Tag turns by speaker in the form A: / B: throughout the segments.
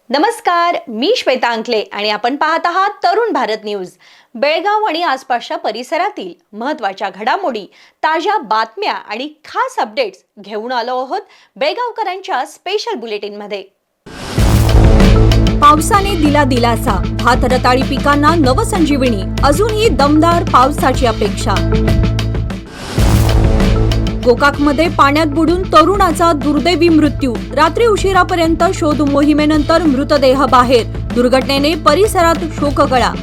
A: नमस्कार, मी श्वेता अंकले आणि आपण पाहत आहात तरुण भारत न्यूज। बेळगाव आणि आसपासच्या परिसरातील महत्त्वाच्या घडामोडी, ताज्या बातम्या आणि खास अपडेट्स घेऊन आलो आहोत बेळगावकरांच्या स्पेशल बुलेटिन मध्ये।
B: पावसाने दिला दिलासा, भात रताळी पिकांना नवसंजीवनी, अजूनही दमदार पावसाची अपेक्षा। गोकाकमध्ये पाण्यात बुडून तरुणाचा दुर्दैवी मृत्यू, रात्री उशिरापर्यंत शोध मोहिमेनंतर मृतदेह बाहेर, दुर्घटनेने परिसरात शोककळा।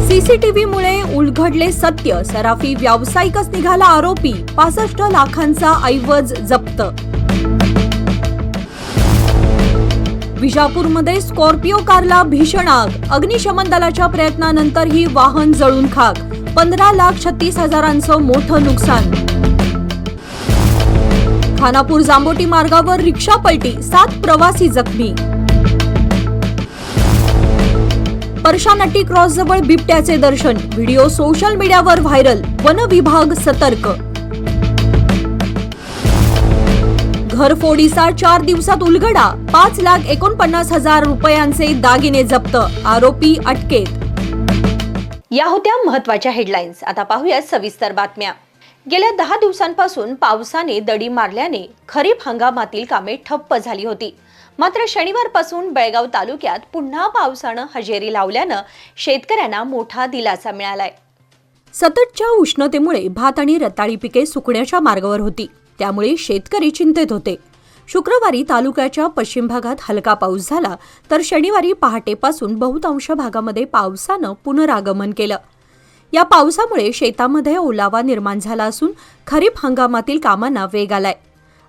B: सीसीटीव्हीमुळे उलगडले सत्य, सराफी व्यावसायिकच निघाला आरोपी, 65 लाखांचा ऐवज जप्त। विजापूरमध्ये स्कॉर्पिओ कारला भीषण आग, अग्निशमन दलाच्या प्रयत्नानंतर ही वाहन जळून खाक, 15,36,000चं मोठं नुकसान। खानापूर जांबोटी मार्गावर रिक्षा पलटी, 7 प्रवासी जखमी। परशानट्टी क्रॉस जवळ बिबट्याचे दर्शन, व्हिडिओ सोशल मीडियावर व्हायरल, वन विभाग सतर्क। घरफोडीचा 4 दिवसात उलगडा, 5,49,000 रुपयांचे दागिने जप्त, आरोपी अटकेत।
A: या होत्या महत्त्वाच्या हेडलाईन्स। आता पाहूया सविस्तर बातम्या। गेल्या 10 दिवसांपासून पावसाने दडी मारल्याने खरीप हंगामातील कामे ठप्प झाली होती। मात्र शनिवारपासून बेळगाव तालुक्यात पुन्हा पावसानं हजेरी लावल्यानं शेतकऱ्यांना मोठा दिलासा मिळालाय।
B: सततच्या उष्णतेमुळे भात आणि रताळी पिके सुकण्याच्या मार्गावर होती, त्यामुळे शेतकरी चिंतेत होते। शुक्रवारी तालुक्याच्या पश्चिम भागात हलका पाऊस झाला, तर शनिवारी पहाटेपासून बहुतांश भागामध्ये पावसानं पुनरागमन केलं। या पावसामुळे शेतामध्ये ओलावा निर्माण झाला असून खरीप हंगामातील कामांना वेग आलाय।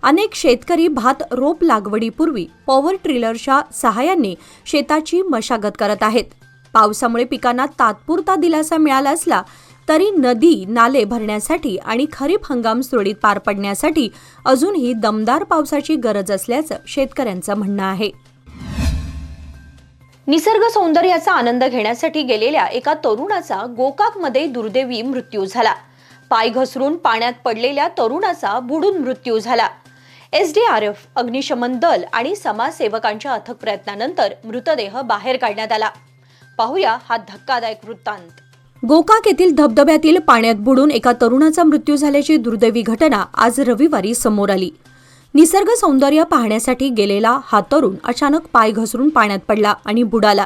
B: अनेक शेतकरी भात रोप लागवडीपूर्वी पॉवर ट्रिलरच्या सहाय्याने शेताची मशागत करत आहेत। पावसामुळे पिकांना तात्पुरता दिलासा मिळाला असला तरी नदी नाले भरण्यासाठी आणि खरीप हंगाम सुरळीत पार पडण्यासाठी अजूनही दमदार पावसाची गरज असल्याचं शेतकऱ्यांचं म्हणणं आहे।
A: निसर्ग सौंदर्याचा आनंद घेण्यासाठी गेलेल्या एका तरुणाचा गोकाकमध्ये दुर्दैवी मृत्यू झाला। पाय घसरून पाण्यात पडलेल्या तरुणाचा बुडून मृत्यू झाला। एसडीआरएफ, अग्निशमन दल आणि समाजसेवकांच्या अथक प्रयत्नानंतर मृतदेह बाहेर काढण्यात आला। पाहूया हा धक्कादायक वृत्तांत।
B: गोकाक येथील धबधब्यातील पाण्यात बुडून एका तरुणाचा मृत्यू झाल्याची दुर्दैवी घटना आज रविवारी समोर आली। निसर्ग सौंदर्य पाहण्यासाठी गेलेला हा तरुण अचानक पाय घसरून पाण्यात पडला आणि बुडाला।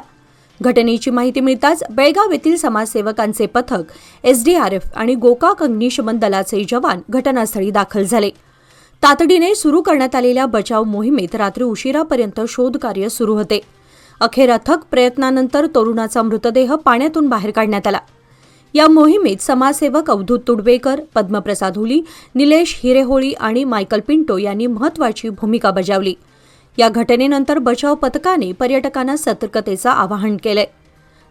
B: घटनेची माहिती मिळताच बेळगाव येथील समाजसेवकांचे पथक, एसडीआरएफ आणि गोकाक अग्निशमन दलाचे जवान घटनास्थळी दाखल झाले। तातडीने सुरू करण्यात आलेल्या बचाव मोहिमेत रात्री उशिरापर्यंत शोधकार्य सुरू होते। अखेर अथक प्रयत्नानंतर तरुणाचा मृतदेह पाण्यातून बाहेर काढण्यात आला। या मोहिमेत समाजसेवक अवधूत तुडवेकर, पद्मप्रसाद हुली, निलेश हिरेहोळी आणि मायकल पिंटो यांनी महत्त्वाची भूमिका बजावली। या घटनेनंतर बचाव पथकाने पर्यटकांना सतर्कतेचं आवाहन केलंय।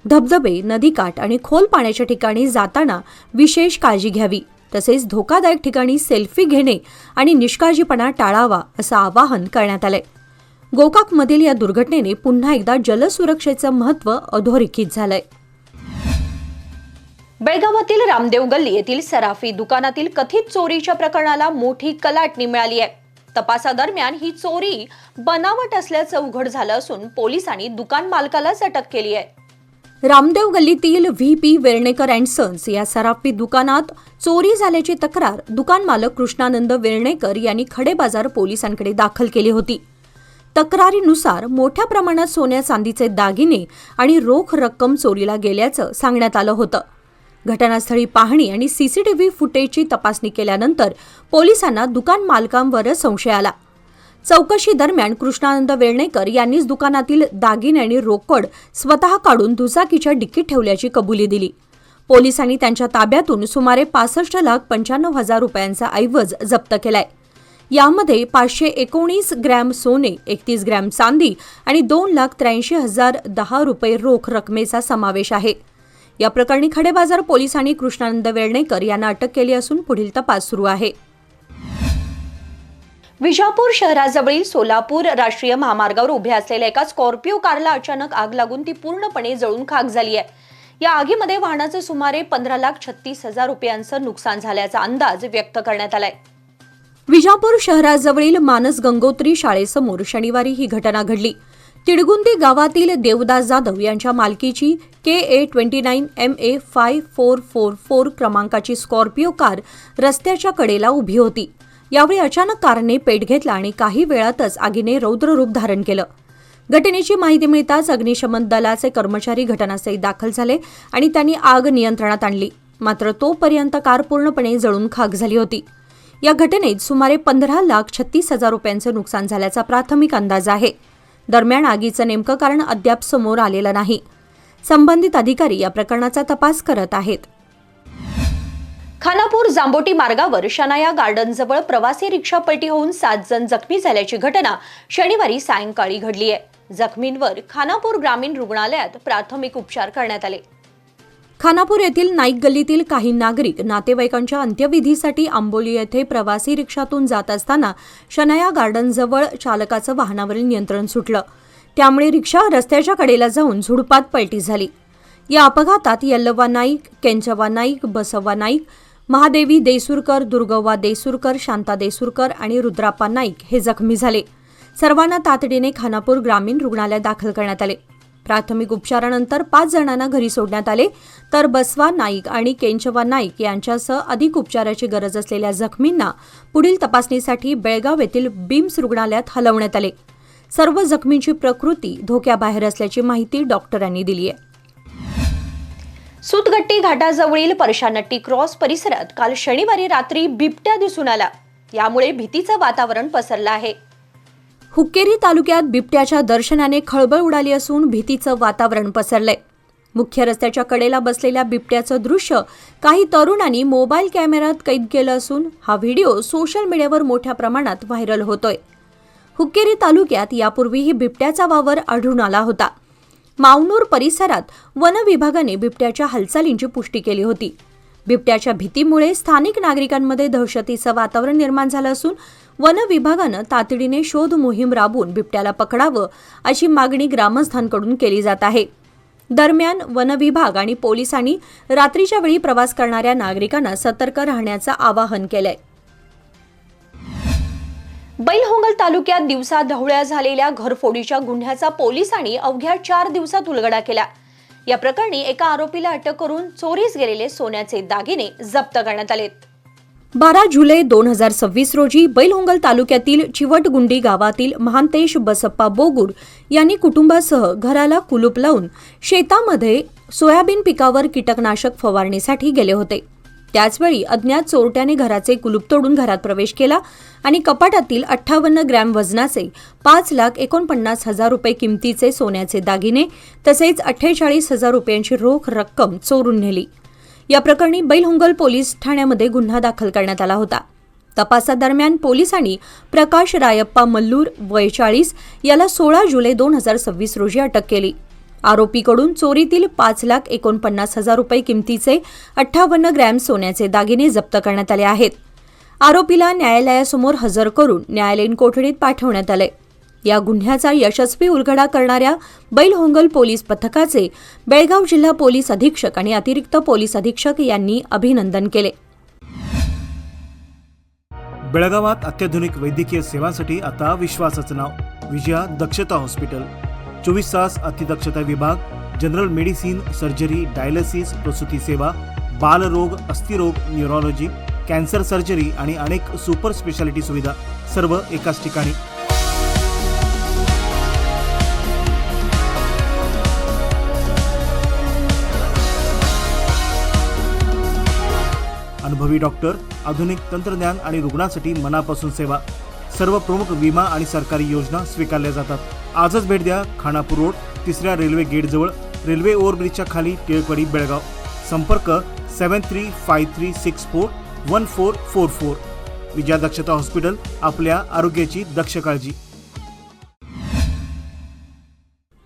B: धबधबे, नदीकाठ आणि खोल पाण्याच्या ठिकाणी जाताना विशेष काळजी घ्यावी, तसेच धोकादायक ठिकाणी सेल्फी घेणे आणि निष्काळजीपणा टाळावा असं आवाहन करण्यात आलंय। गोकाकमधील या दुर्घटनेने पुन्हा एकदा जलसुरक्षेचं महत्त्व अधोरेखित झालंय।
A: बेळगावातील रामदेव गल्ली येथील सराफी दुकानातील कथित चोरीच्या प्रकरणाला मोठी कलाटणी मिळाली आहे। तपासादरम्यान ही चोरी बनावट असल्याचं उघड झालं असून पोलिसांनी दुकान मालकालाच अटक केली आहे।
B: रामदेव गल्लीतील व्हीपी वेर्णेकर अँड सन्स या सराफी दुकानात चोरी झाल्याची तक्रार दुकान मालक कृष्णानंद वेर्णेकर यांनी खडेबाजार पोलिसांकडे दाखल केली होती। तक्रारीनुसार मोठ्या प्रमाणात सोन्या चांदीचे दागिने आणि रोख रक्कम चोरीला गेल्याचं सांगण्यात आलं होतं। घटनास्थळी पाहणी आणि सीसीटीव्ही फुटेजची तपासणी केल्यानंतर पोलिसांना दुकान मालकांवरच संशय आला। चौकशी दरम्यान कृष्णानंद वेर्णेकर यांनीच दुकानातील दागिने आणि रोकड स्वतः काढून दुचाकीच्या डिक्कीत ठेवल्याची कबुली दिली। पोलिसांनी त्यांच्या ताब्यातून सुमारे 65,95,000 रुपयांचा ऐवज जप्त केलाय। यामध्ये 519 ग्रॅम सोने, 31 ग्रॅम चांदी आणि 2,83,010 रुपये रोख रकमेचा समावेश आहे। या प्रकरणी खडेबाजार पोलिसांनी कृष्णानंद वेर्णेकर यांना अटक केली असून पुढील तपास सुरू आहे।
A: विजापूर शहराजवळील सोलापूर राष्ट्रीय महामार्गावर उभे असलेल्या एका स्कॉर्पिओ कारला अचानक आग लागून ती पूर्णपणे जळून खाक झाली आहे। या आगीमध्ये वाहनाचे सुमारे 15,36,000 रुपयांचं नुकसान झाल्याचा अंदाज व्यक्त करण्यात आलाय।
B: विजापूर शहराजवळील मानस गंगोत्री शाळेसमोर शनिवारी ही घटना घडली. तिडगुंदी गावातील देवदास जाधव यांच्या मालकीची KA29MA5444 क्रमांकाची स्कॉर्पिओ कार रस्त्याच्या कडेला उभी होती. यावेळी अचानक कारने पेट घेतला आणि काही वेळातच आगीने रौद्र रूप धारण केलं. घटनेची माहिती मिळताच अग्निशमन दलाचे कर्मचारी घटनास्थळी दाखल झाले आणि त्यांनी आग नियंत्रणात आणली. मात्र तोपर्यंत कार पूर्णपणे जळून खाक झाली होती. या घटनेत सुमारे 15,36,000 रुपयांचं नुकसान झाल्याचा प्राथमिक अंदाज आहे. दरम्यान आगीचं नेमकं कारण अद्याप समोर आलेलं नाही. संबंधित अधिकारी या प्रकरणाचा तपास करत आहेत.
A: खानापूर जांबोटी मार्गावर शनाया गार्डनजवळ प्रवासी रिक्षा पलटी होऊन 7 जण जखमी झाल्याची घटना शनिवारी सायंकाळी घडली आहे. जखमींवर खानापूर ग्रामीण रुग्णालयात प्राथमिक उपचार करण्यात आले.
B: खानापूर येथील नाईक गल्लीतील काही नागरिक नातेवाईकांच्या अंत्यविधीसाठी आंबोली येथे प्रवासी रिक्षातून जात असताना शनाया गार्डनजवळ चालकाचं वाहनावरील नियंत्रण सुटलं. त्यामुळे रिक्षा रस्त्याच्या कडेला जाऊन झुडपात पलटी झाली. या अपघातात यल्लव्वा नाईक, केंचव्वा नाईक, बसव्वा नाईक, महादेवी देसूरकर, दुर्गव्वा देसूरकर, शांता देसूरकर आणि रुद्राप्पा नाईक हे जखमी झाले. सर्वांना तातडीने खानापूर ग्रामीण रुग्णालयात दाखल करण्यात आले. प्राथमिक उपचारानंतर 5 जणांना घरी सोडण्यात आले, तर बसवा नाईक आणि केंचव्वा नाईक यांच्यासह अधिक उपचाराची गरज असलेल्या जखमींना पुढील तपासणीसाठी बेळगाव येथील बिम्स रुग्णालयात हलवण्यात आले. सर्व जखमींची प्रकृती धोक्याबाहेर असल्याची माहिती डॉक्टरांनी दिली आहे.
A: सुतगट्टी घाटाजवळील परशानट्टी क्रॉस परिसरात काल शनिवारी रात्री बिबट्या दिसून आला. यामुळे भीतीचं वातावरण पसरलं आहे.
B: हुक्केरी तालुक्यात बिबट्याच्या दर्शनाने खळबळ उडाली असून भीतीचं वातावरण पसरलंय. मुख्य रस्त्याच्या कडेला बसलेल्या बिबट्याचं दृश्य काही तरुणांनी मोबाईल कॅमेऱ्यात कैद केलं असून हा व्हिडिओ सोशल मीडियावर मोठ्या प्रमाणात व्हायरल होतोय. हुक्केरी तालुक्यात यापूर्वीही बिबट्याचा वावर आढळून आला होता. मावनूर परिसरात वन विभागाने बिबट्याच्या हालचालींची पुष्टी केली होती. बिबट्याच्या भीतीमुळे स्थानिक नागरिकांमध्ये दहशतीचं वातावरण निर्माण झालं असून वन विभागानं तातडीने शोध मोहीम राबवून बिबट्याला पकडावं अशी मागणी ग्रामस्थांकडून केली जात आहे. दरम्यान वन विभाग आणि पोलिसांनी रात्रीच्या वेळी प्रवास करणाऱ्या नागरिकांना सतर्क राहण्याचं आवाहन केलंय.
A: बैलहोंगल तालुक्यात दिवसा ढवळ्या झालेल्या घरफोडीच्या गुन्ह्याचा पोलिसांनी अवघ्या 4 दिवसात उलगडा केला. या प्रकरणी एका आरोपीला अटक करून चोरीस गेलेले सोन्याचे दागिने जप्त करण्यात आलेत.
B: 12 जुलै 2026 रोजी बैलहोंगल तालुक्यातील चिवटगुंडी गावातील महांतेश बसप्पा बोगूर यांनी कुटुंबासह घराला कुलूप लावून शेतामध्ये सोयाबीन पिकावर कीटकनाशक फवारणीसाठी गेले होते. त्याचवेळी अज्ञात चोरट्याने घराचे कुलूप तोडून घरात प्रवेश केला आणि कपाटातील 58 ग्रॅम वजनाचे 5,49,000 रुपये किमतीचे सोन्याचे दागिने तसेच 48,000 रुपयांची रोख रक्कम चोरून नेली. या प्रकरणी बैलहोंगल पोलीस ठाण्यामध्ये गुन्हा दाखल करण्यात आला होता. तपासादरम्यान पोलिसांनी प्रकाश रायप्पा मल्लूर वय 40 याला 16 जुलै 2026 रोजी अटक केली. आरोपीकडून चोरीतील 5,49,000 रुपये किमतीचे 58 ग्रॅम सोन्याचे दागिने जप्त करण्यात आले आहेत. आरोपीला न्यायालयासमोर हजर करून न्यायालयीन कोठडीत पाठवण्यात आले. या गुन्ह्याचा यशस्वी उलगडा करणाऱ्या बैलहोंगल पोलीस पथकाचे बेळगाव जिल्हा पोलीस अधीक्षक आणि अतिरिक्त पोलीस अधीक्षक यांनी अभिनंदन केले.
C: बेळगावात अत्याधुनिक वैद्यकीय सेवांसाठी आता विश्वासाचं नाव विजया दक्षता हॉस्पिटल. 24 तास अतिदक्षता विभाग, जनरल मेडिसिन, सर्जरी, डायलिसिस, प्रसूती सेवा, बालरोग, अस्थिरोग, न्यूरोलॉजी, कॅन्सर सर्जरी आणि अनेक सुपर स्पेशालिटी सुविधा सर्व एकाच ठिकाणी. अनुभवी डॉक्टर, आधुनिक तंत्रज्ञान आणि रुग्णांसाठी मनापासून सेवा. सर्व प्रमुख विमा आणि सरकारी योजना स्वीकारल्या जातात. आजच भेट द्या. खानापूर रोड, 3ऱ्या रेल्वे गेटजवळ, रेल्वे ओव्हरब्रिजच्या खाली, टिळकवाडी, बेळगाव. संपर्क 7353641444. विजया दक्षता हॉस्पिटल, आपल्या आरोग्याची दक्ष काळजी.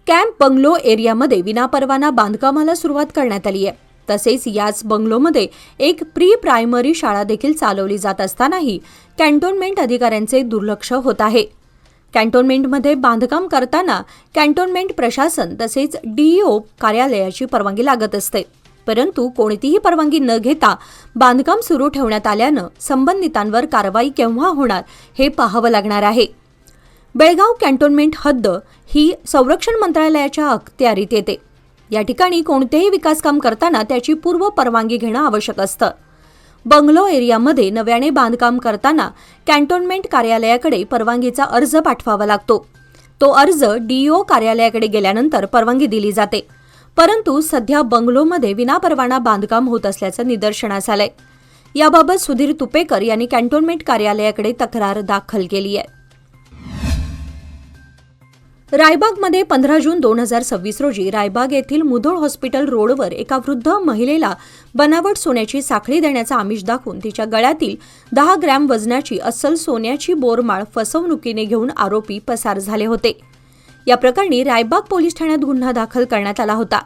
B: कॅम्प बंगलो एरियामध्ये विनापरवाना बांधकामाला सुरुवात करण्यात आली आहे. तसेच याच बंगलोमध्ये एक प्री प्रायमरी शाळा देखील चालवली जात असतानाही कॅन्टोन्मेंट अधिकाऱ्यांचे दुर्लक्ष होत आहे. कॅन्टोन्मेंटमध्ये बांधकाम करताना कॅन्टोन्मेंट प्रशासन तसेच DEO कार्यालयाची परवानगी लागत असते. परंतु कोणतीही परवानगी न घेता बांधकाम सुरू ठेवण्यात आल्यानं संबंधितांवर कारवाई केव्हा होणार हे पाहावं लागणार आहे. बेळगाव कॅन्टोन्मेंट हद्द ही संरक्षण मंत्रालयाच्या अखत्यारीत येते. या ठिकाणी कोणतेही विकासकाम करताना त्याची पूर्व परवानगी घेणं आवश्यक असतं. बंगलो एरियामध्ये नव्याने बांधकाम करताना कॅन्टोन्मेंट कार्यालयाकडे परवानगीचा अर्ज पाठवावा लागतो. तो अर्ज DO कार्यालयाकडे गेल्यानंतर परवानगी दिली जाते. परंतु सध्या बंगलोमध्ये विनापरवाना बांधकाम होत असल्याचं निदर्शनास आलंय. याबाबत सुधीर तुपेकर यांनी कॅन्टोन्मेंट कार्यालयाकडे तक्रार दाखल केली आहे. रायबागमध्ये 15 जून 2026 रोजी रायबाग येथील मुधोळ हॉस्पिटल रोडवर एका वृद्ध महिलेला बनावट सोन्याची साखळी देण्याचा आमिष दाखवून तिच्या गळ्यातील 10 ग्रॅम वजनाची अस्सल सोन्याची बोरमाळ फसवणुकीने घेऊन आरोपी पसार झाले होते. या प्रकरणी रायबाग पोलीस ठाण्यात गुन्हा दाखल करण्यात आला होता.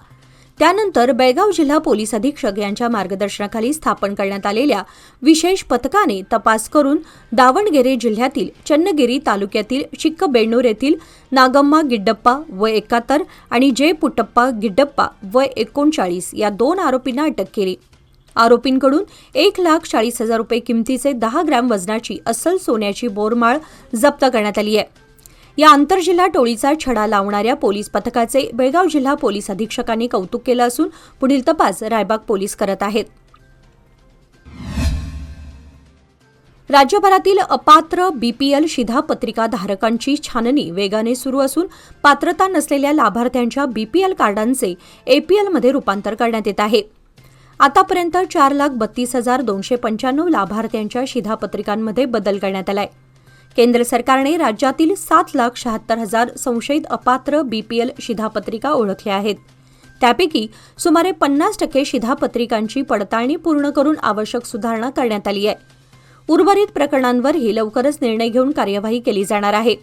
B: त्यानंतर बेळगाव जिल्हा पोलीस अधीक्षक यांच्या मार्गदर्शनाखाली स्थापन करण्यात आलेल्या विशेष पथकाने तपास करून दावणगेरे जिल्ह्यातील चन्नगिरी तालुक्यातील चिक्कबेण्णूर येथील नागम्मा गिड्डप्पा वय 71 आणि जय पुट्टप्पा गिड्डप्पा वय 39 या 2 आरोपींना अटक केली. आरोपींकडून 1,40,000 रुपये किमतीचे 10 ग्रॅम वजनाची अस्सल सोन्याची बोरमाळ जप्त करण्यात आली आहे. या आंतरजिल्हा टोळीचा छडा लावणाऱ्या पोलीस पथकाचे बेळगाव जिल्हा पोलीस अधीक्षकांनी कौतुक केलं असून पुढील तपास रायबाग पोलीस करत आहेत. राज्यभरातील अपात्र BPL शिधापत्रिका धारकांची छाननी वेगाने सुरू असून पात्रता नसलेल्या लाभार्थ्यांच्या BPL कार्डांचे APL मध्ये रूपांतर करण्यात येत आहे. आतापर्यंत 4,32,295 लाभार्थ्यांच्या शिधापत्रिकांमध्ये बदल करण्यात आलाय. केंद्र सरकारने राज्यातील 7,76,000 संशयित अपात्र BPL शिधापत्रिका ओळखल्या आहेत. त्यापैकी सुमारे 50% शिधापत्रिकांची पडताळणी पूर्ण करून आवश्यक सुधारणा करण्यात आली आहे. उर्वरित प्रकरणांवरही लवकरच निर्णय घेऊन कार्यवाही केली जाणार आहे.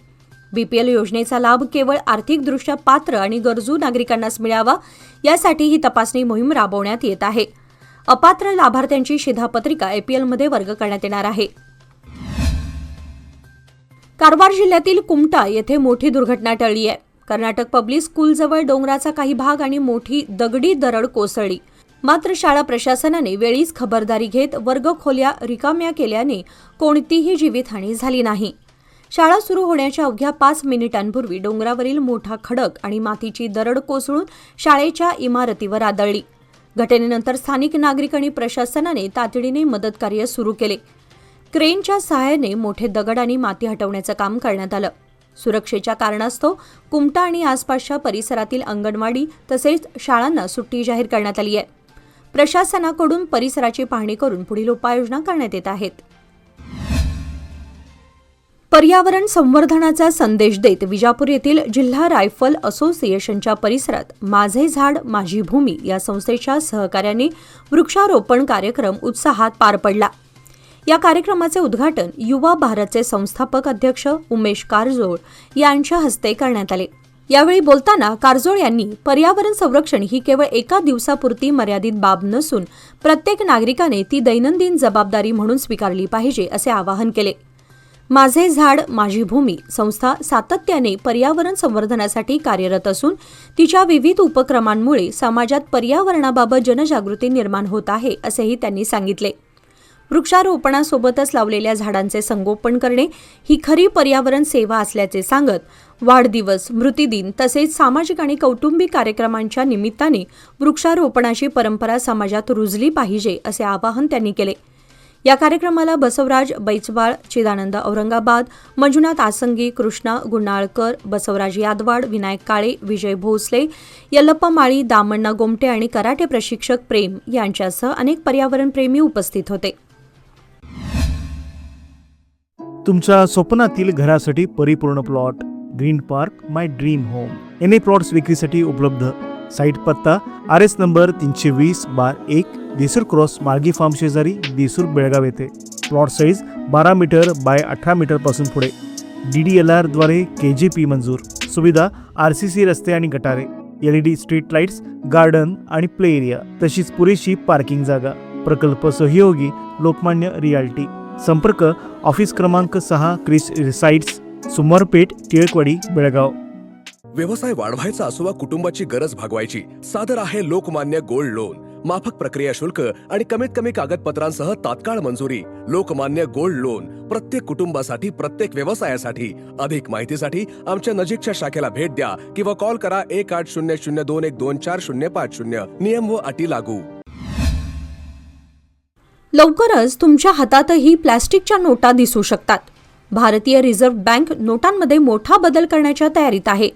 B: BPL योजनेचा लाभ केवळ आर्थिकदृष्ट्या पात्र आणि गरजू नागरिकांनाच मिळावा यासाठी ही तपासणी मोहीम राबवण्यात येत आहे. अपात्र लाभार्थ्यांची शिधापत्रिका APL मध्ये वर्ग करण्यात येणार आहे. कारवार जिल्ह्यातील कुमटा येथे मोठी दुर्घटना टळली आहे. कर्नाटक पब्लिक स्कूलजवळ डोंगराचा काही भाग आणि मोठी दगडी दरड कोसळली. मात्र शाळा प्रशासनाने वेळीच खबरदारी घेत वर्गखोल्या रिकाम्या केल्याने कोणतीही जीवितहानी झाली नाही. शाळा सुरू होण्याच्या अवघ्या 5 मिनिटांपूर्वी डोंगरावरील मोठा खडक आणि मातीची दरड कोसळून शाळेच्या इमारतीवर आदळली. घटनेनंतर स्थानिक नागरिक आणि प्रशासनाने तातडीने मदतकार्य सुरू केले. क्रेनच्या सहाय्याने मोठे दगड आणि माती हटवण्याचं काम करण्यात आलं. सुरक्षेच्या कारणास्तव कुमटा आणि आसपासच्या परिसरातील अंगणवाडी तसेच शाळांना सुट्टी जाहीर करण्यात आली आहे. प्रशासनाकडून परिसराची पाहणी करून पुढील उपाययोजना करण्यात येत आहेत. पर्यावरण संवर्धनाचा संदेश देत विजापूर येथील जिल्हा रायफल असोसिएशनच्या परिसरात माझे झाड माझी भूमी या संस्थेच्या सहकार्याने वृक्षारोपण कार्यक्रम उत्साहात पार पडला. या कार्यक्रमाचे उद्घाटन युवा भारतचे संस्थापक अध्यक्ष उमेश कारजोळ यांच्या हस्ते करण्यात आले. यावेळी बोलताना कारजोळ यांनी पर्यावरण संरक्षण ही केवळ एका दिवसापुरती मर्यादित बाब नसून प्रत्येक नागरिकाने ती दैनंदिन जबाबदारी म्हणून स्वीकारली पाहिजे असे आवाहन केले. माझे झाड माझी भूमी संस्था सातत्याने पर्यावरण संवर्धनासाठी कार्यरत असून तिच्या विविध उपक्रमांमुळे समाजात पर्यावरणाबाबत जनजागृती निर्माण होत आहे असेही त्यांनी सांगितले. वृक्षारोपणासोबतच लावलेल्या झाडांचे संगोपन करणे ही खरी पर्यावरण सेवा असल्याचे सांगत वाढदिवस, स्मृतिदिन तसेच सामाजिक आणि कौटुंबिक कार्यक्रमांच्या निमित्ताने वृक्षारोपणाची परंपरा समाजात रुजली पाहिजे असे आवाहन त्यांनी केले. या कार्यक्रमाला बसवराज बैचवाळ, चिदानंद औरंगाबाद, मंजुनाथ आसंगी, कृष्णा गुणाळकर, बसवराज यादवाड, विनायक काळे, विजय भोसले, यल्लप्पा माळी, दामण्णा गोमटे आणि कराटे प्रशिक्षक प्रेम यांच्यासह अनेक पर्यावरणप्रेमी उपस्थित होते.
C: तुमच्या स्वप्नातील घरासाठी परिपूर्ण plot green park my dream home. NA plots विक्रीसाठी उपलब्ध. साईट पत्ता RS नंबर 320/1 देसूर क्रॉस मार्गी फार्म शेजारी देसूर बेळगाव येथे. Plot size 12 metre by 18 metre पासून पुढे. DDLR द्वारे KGP मंजूर. सुविधा RCC रस्ते आणि गटारे, LED स्ट्रीट लाईट्स, गार्डन आणि प्ले एरिया तशीच पुरेशी पार्किंग जागा. प्रकल्प सहयोगी लोकमान्य रियाल्टी. संपर्क ऑफिस क्रमांक 6 क्रिस रिसाइड्स, सुमरपेठ, टिळकवाडी, बेळगाव.
D: व्यवसाय वाढवायचा असो वा कुटुंबाची गरज भागवायची, सादर आहे लोकमान्य गोल्ड लोन. माफक प्रक्रिया शुल्क आणि कमीत कमी कागदपत्रांसह तात्काळ मंजुरी. लोकमान्य गोल्ड लोन, प्रत्येक कुटुंबासाठी, प्रत्येक व्यवसायासाठी. अधिक माहितीसाठी आमच्या नजीकच्या शाखेला भेट द्या किंवा कॉल करा 180021245050. नियम व अटी लागू.
B: लवकरच तुमच्या हातातही प्लास्टिकच्या नोटा दिसू शकतात. भारतीय रिझर्व्ह बँक नोटांमध्ये मोठा बदल करण्याच्या तयारीत आहे.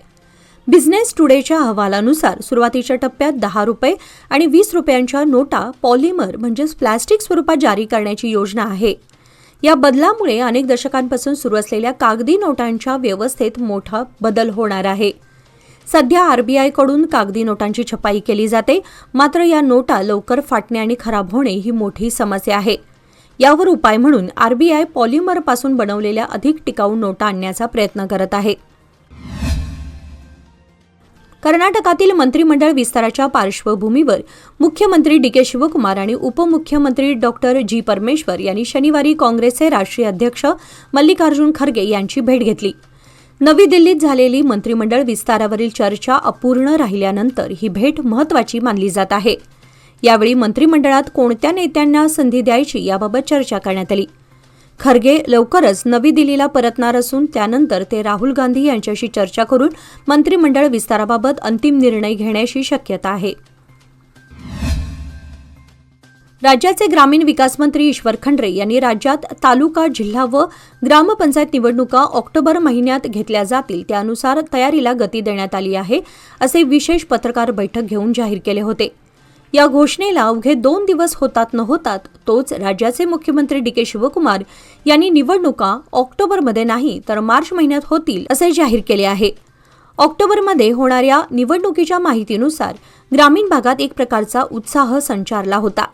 B: बिझनेस टुडेच्या अहवालानुसार सुरुवातीच्या टप्प्यात 10 रुपये आणि 20 रुपयांच्या नोटा पॉलिमर म्हणजेच प्लास्टिक स्वरूपात जारी करण्याची योजना आहे. या बदलामुळे अनेक दशकांपासून सुरू असलेल्या कागदी नोटांच्या व्यवस्थेत मोठा बदल होणार आहे. सध्या आरबीआयकडून कागदी नोटांची छपाई केली जाते, मात्र या नोटा लवकर फाटणे आणि खराब होणे ही मोठी समस्या आहे. यावर उपाय म्हणून आरबीआय पॉलिमरपासून बनवलेल्या अधिक टिकाऊ नोटा आणण्याचा प्रयत्न करत आहे. कर्नाटकातील मंत्रिमंडळ विस्ताराच्या पार्श्वभूमीवर मुख्यमंत्री डी.के. शिवकुमार आणि उपमुख्यमंत्री डॉक्टर जी. परमेश्वर यांनी शनिवारी काँग्रेसचे राष्ट्रीय अध्यक्ष मल्लिकार्जुन खरगे यांची भेट घेतली. नवी दिल्लीत झालेली मंत्रिमंडळ विस्तारावरील चर्चा अपूर्ण राहिल्यानंतर ही भेट महत्त्वाची मानली जात आहे. यावेळी मंत्रिमंडळात कोणत्या नेत्यांना संधी द्यायची याबाबत चर्चा करण्यात आली. खरगे लवकरच नवी दिल्लीला परतणार असून त्यानंतर ते राहुल गांधी यांच्याशी चर्चा करून मंत्रिमंडळ विस्ताराबाबत अंतिम निर्णय घेण्याची शक्यता आहे. राज्याचे ग्रामीण विकास मंत्री ईश्वर खंड्रे यांनी राज्यात तालुका, जिल्हा व ग्रामपंचायत निवडणुका ऑक्टोबर महिन्यात घेतल्या जातील त्यानुसार तयारीला गती देण्यात आली आहे, असे विशेष पत्रकार बैठक घेऊन जाहीर केले होते. या घोषणेला अवघे 2 दिवस होतात न होतात तोच राज्याचे मुख्यमंत्री डी.के. शिवकुमार यांनी निवडणुका ऑक्टोबरमध्ये नाही तर मार्च महिन्यात होतील असे जाहीर केले आहे. ऑक्टोबरमध्ये होणाऱ्या निवडणुकीच्या माहितीनुसार ग्रामीण भागात एक प्रकारचा उत्साह संचारला होता.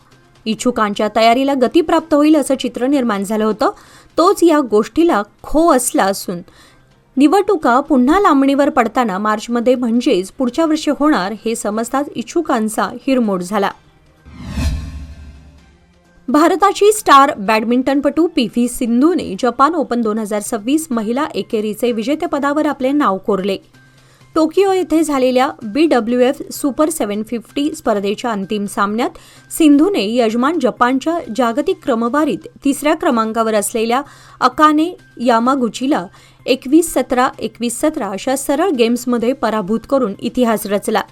B: इच्छुकांच्या तयारीला गती प्राप्त होईल असं चित्र निर्माण झालं होतं. तोच या गोष्टीला खो असला असून निवडणुका पुन्हा लांबणीवर पडताना मार्चमध्ये म्हणजेच पुढच्या वर्षी होणार हे समजताच इच्छुकांचा हिरमोड झाला. भारताची स्टार बॅडमिंटनपटू पी.व्ही. सिंधूने जपान ओपन 2026 महिला एकेरीचे विजेतेपदावर आपले नाव कोरले. टोकियो येथे झालेल्या BWF सुपर 750 स्पर्धेच्या अंतिम सामन्यात सिंधूने यजमान जपानच्या जागतिक क्रमवारीत 3ऱ्या क्रमांकावर असलेल्या अकाने यामागुचीला 21-17, 21-17 अशा सरळ गेम्समध्ये पराभूत करून इतिहास रचला.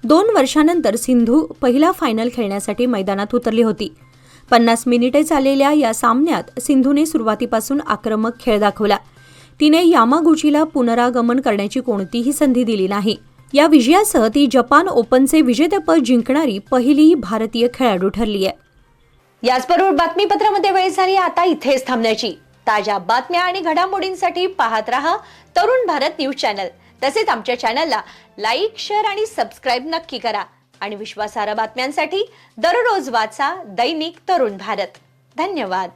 B: 2 वर्षांनंतर सिंधू पहिला फायनल खेळण्यासाठी मैदानात उतरली होती. 50 मिनिटे चाललेल्या या सामन्यात सिंधूने सुरुवातीपासून आक्रमक खेळ दाखवला. तिने यामागुचीला पुनरागमन करण्याची कोणतीही संधी दिली नाही. या विजयासह ती जपान ओपनचे विजेतेपद जिंकणारी पहिली भारतीय खेळाडू ठरली आहे.
A: याचबरोबर बातमीपत्रामध्ये वेळ झाली आता इथेच थांबण्याची. ताज्या बातम्या आणि घडामोडींसाठी पाहत रहा तरुण भारत न्यूज चॅनल. तसेच आमच्या चॅनलला लाईक, शेअर आणि सबस्क्राईब नक्की करा. आणि विश्वासार्ह बातम्यांसाठी दररोज वाचा दैनिक तरुण भारत. धन्यवाद.